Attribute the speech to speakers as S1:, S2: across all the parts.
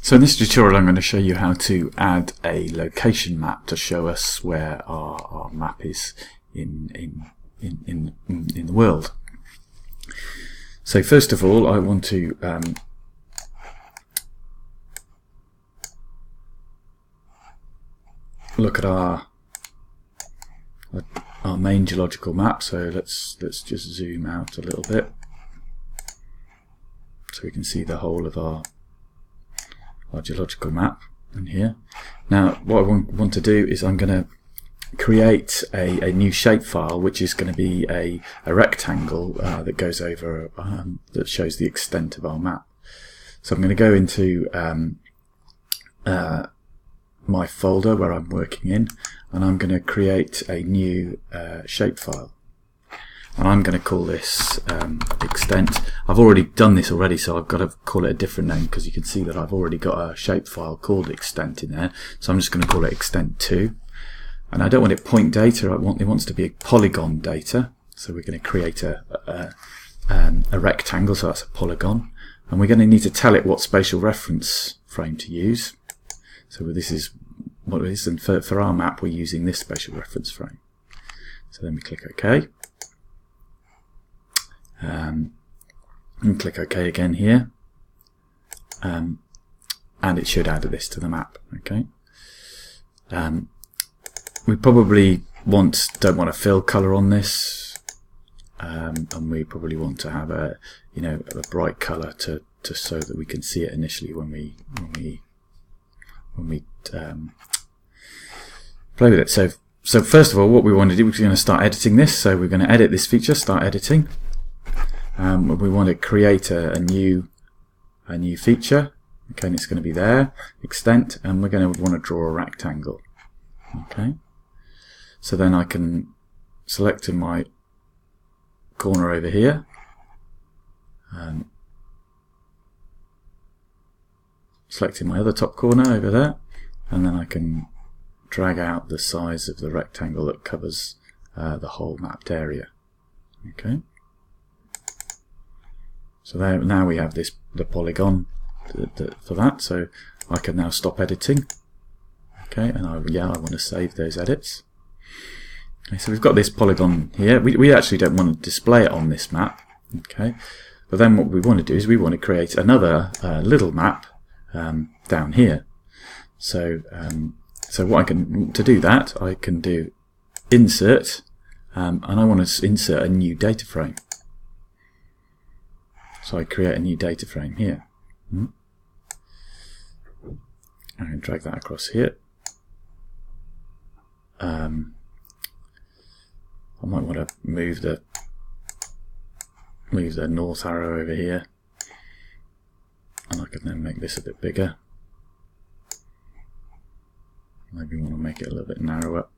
S1: So in this tutorial I'm going to show you how to add a location map to show us where our map is in the world. So first of all I want to look at our main geological map. So let's just zoom out a little bit so we can see the whole of our geological map in here. Now what I want to do is I'm going to create a new shapefile which is going to be a rectangle that goes over that shows the extent of our map. So I'm going to go into my folder where I'm working in, and I'm going to create a new shapefile, and I'm going to call this extent. I've already done this already, so I've got to call it a different name because you can see that I've already got a shapefile called extent in there. So I'm just going to call it extent2, and I don't want it point data. It wants to be a polygon data. So we're going to create a rectangle, so that's a polygon, and we're going to need to tell it what spatial reference frame to use. So this is what it is, and for our map we're using this spatial reference frame. So then we click OK. And click OK again here, and it should add this to the map. Okay. We probably don't want a fill color on this, and we probably want to have a bright color to so that we can see it initially when we play with it. So first of all, what we want to do, we're going to start editing this. So we're going to edit this feature, start editing. We want to create a new feature. Okay, and it's going to be there, extent, and we're going to want to draw a rectangle. Okay, so then I can select in my corner over here, select in my other top corner over there, and then I can drag out the size of the rectangle that covers the whole mapped area. Okay. So there, now we have the polygon for that. So I can now stop editing. Okay, and I want to save those edits. Okay, so we've got this polygon here. We actually don't want to display it on this map. Okay, but then what we want to do is we want to create another little map down here. So what to do that, I can do insert, and I want to insert a new data frame. So I create a new data frame here. I can drag that across here. I might want to move the north arrow over here, and I can then make this a bit bigger. Maybe want to make it a little bit narrower.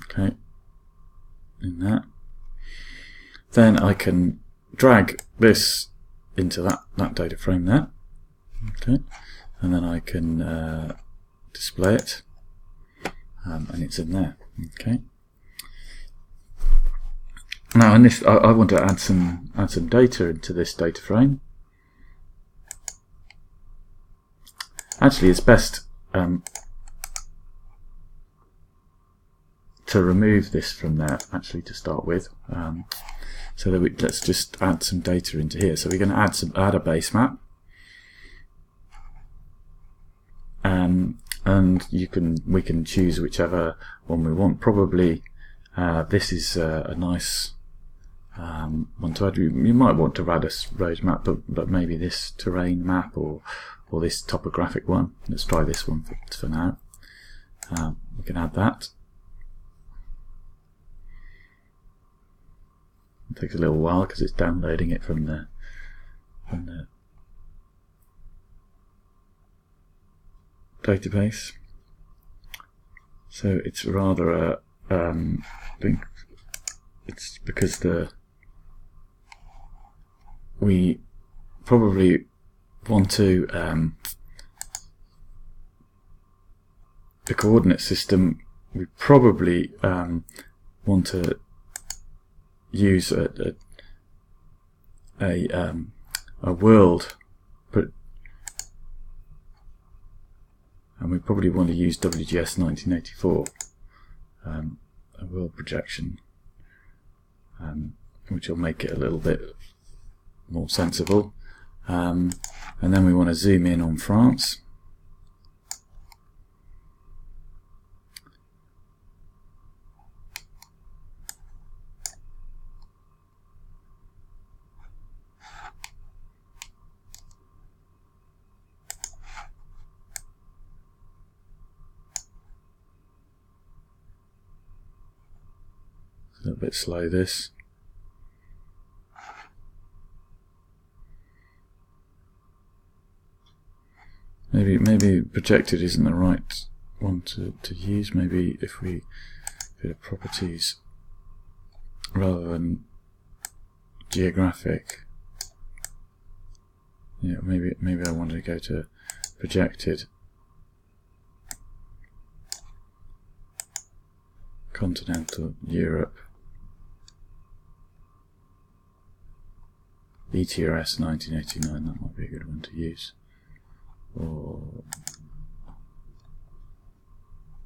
S1: Okay, in that. Then I can drag this into that data frame there. Okay, and then I can display it, and it's in there. Okay. Now in this, I want to add some data into this data frame. Actually, it's best to remove this from there. Actually, to start with. So that let's just add some data into here. So we're going to add a base map, and we can choose whichever one we want. Probably this is a nice one to add. You might want to add a road map, but maybe this terrain map or this topographic one. Let's try this one for now. We can add that. It takes a little while because it's downloading it from the database. So it's rather I think it's because we probably want to the coordinate system. We probably want to use a a world, and we probably want to use WGS 1984, a world projection, which will make it a little bit more sensible. And then we want to zoom in on France. A little bit slow, this. Maybe projected isn't the right one to use. Maybe if we go to properties rather than geographic. Yeah, maybe I wanted to go to projected. Continental Europe. ETRS 1989, that might be a good one to use. Or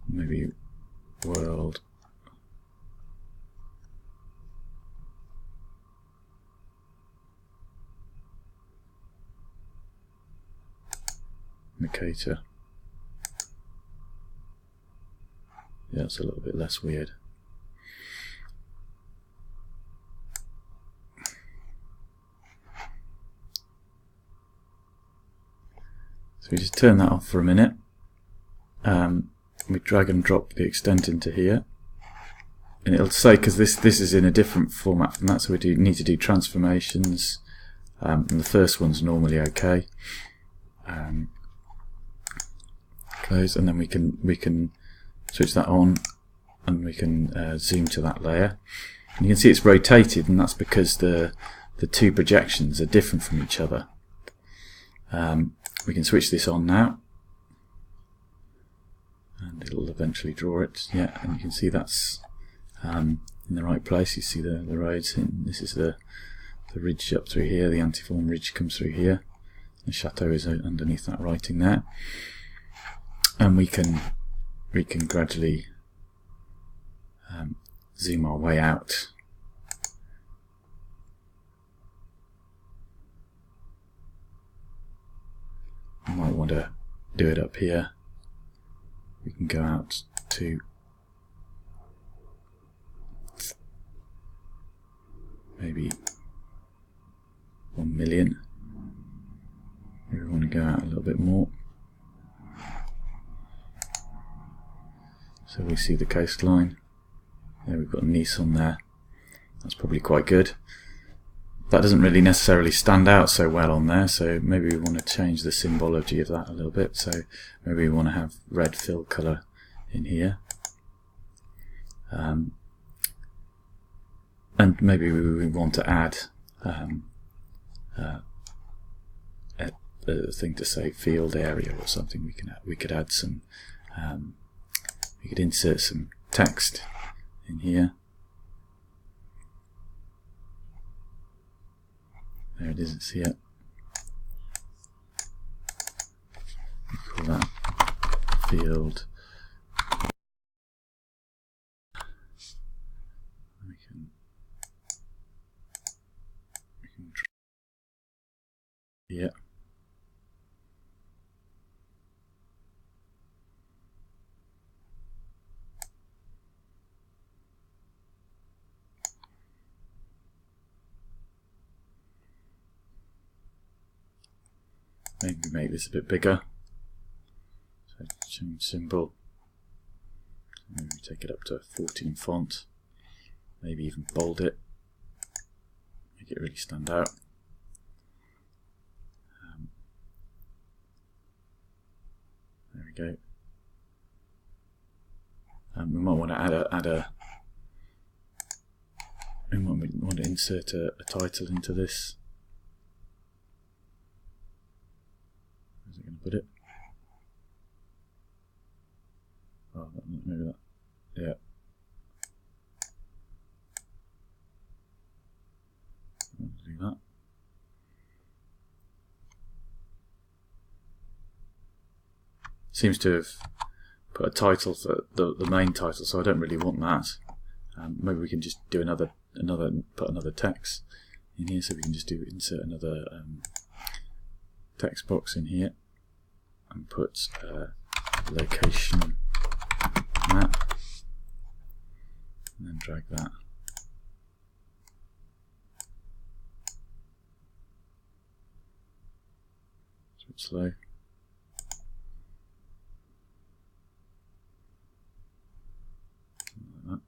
S1: maybe world. Mercator. Yeah, it's a little bit less weird. So we just turn that off for a minute. We drag and drop the extent into here, and it'll say, because this is in a different format from that, so we need to do transformations, and the first one's normally okay. Close, and then we can switch that on, and we can zoom to that layer. And you can see it's rotated, and that's because the two projections are different from each other. We can switch this on now, and it'll eventually draw it. Yeah, and you can see that's in the right place. You see the roads. This is the ridge up through here. The Antiform ridge comes through here. The chateau is underneath that writing there, and we can gradually zoom our way out. I might want to do it up here. We can go out to maybe 1 million. Maybe we want to go out a little bit more. So we see the coastline. There we've got Nice on there. That's probably quite good. That doesn't really necessarily stand out so well on there, so maybe we want to change the symbology of that a little bit. So maybe we want to have red fill colour in here. And maybe we want to add a thing to say field area or something. We could add some, we could insert some text in here. There it is, it's here. We call that field. We can yeah. Maybe make this a bit bigger. So change symbol. Maybe take it up to 14 font. Maybe even bold it. Make it really stand out. There we go. We might want to we might want to insert a title into this. Where's it going to put it? Oh, maybe that. Yeah. I want to do that. seems to have put a title, the main title, so I don't really want that. Maybe we can just do put another text in here, so we can just insert another text box in here and put location map, and then drag that. It's a bit slow. Like that.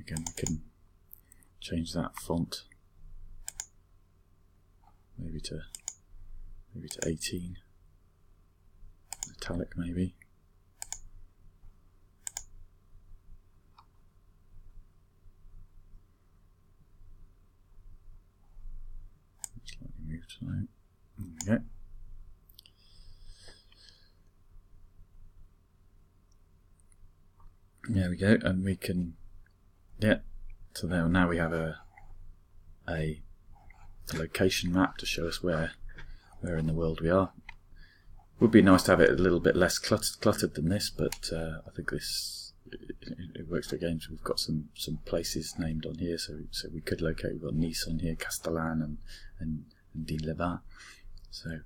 S1: Again, we can change that font maybe to 18, italic maybe. Slightly moved. There we go. There we go, and we can. Yeah, so now we have a location map to show us where in the world we are. Would be nice to have it a little bit less cluttered than this, but I think this it works again. So we've got some places named on here, so we could locate. We've got Nice on here, Castellane, and Digne-les-Bains. So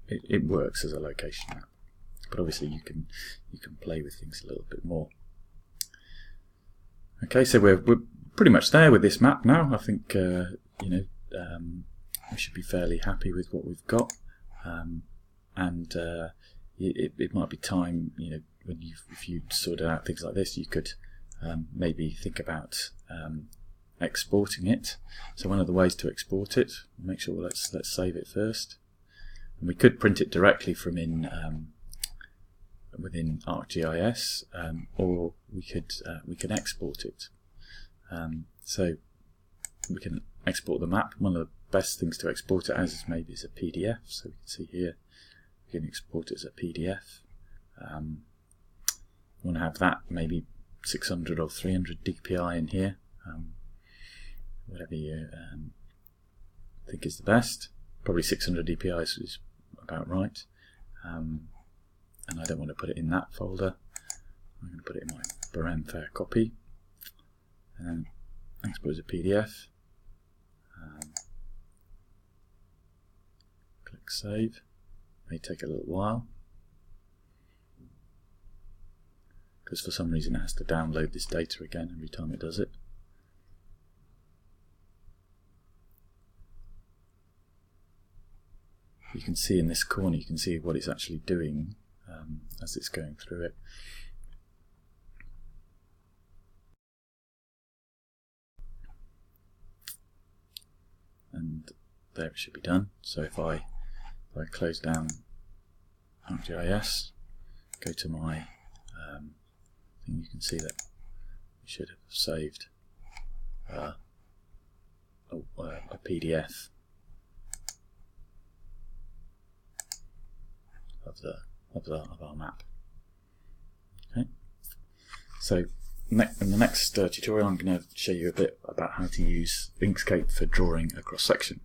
S1: it works as a location map, but obviously you can play with things a little bit more. Okay, so we're pretty much there with this map now. I think we should be fairly happy with what we've got, and it might be time, if you sorted out things like this, you could maybe think about exporting it. So one of the ways to export it, make sure let's save it first, and we could print it directly from within ArcGIS, or we can export it. So we can export the map. One of the best things to export it as is maybe as a PDF. So we can see here we can export it as a PDF. We want to have that maybe 600 or 300 DPI in here, whatever you think is the best. Probably 600 DPI is about right. And I don't want to put it in that folder. I'm going to put it in my Barème Faire copy, and then export as a PDF. Click Save. May take a little while, because for some reason it has to download this data again every time it does it. You can see in this corner, you can see what it's actually doing as it's going through it. And there it should be done. So if I close down ArcGIS, go to my thing, you can see that we should have saved a PDF of our map. Okay. So in the next tutorial, I'm going to show you a bit about how to use Inkscape for drawing a cross section.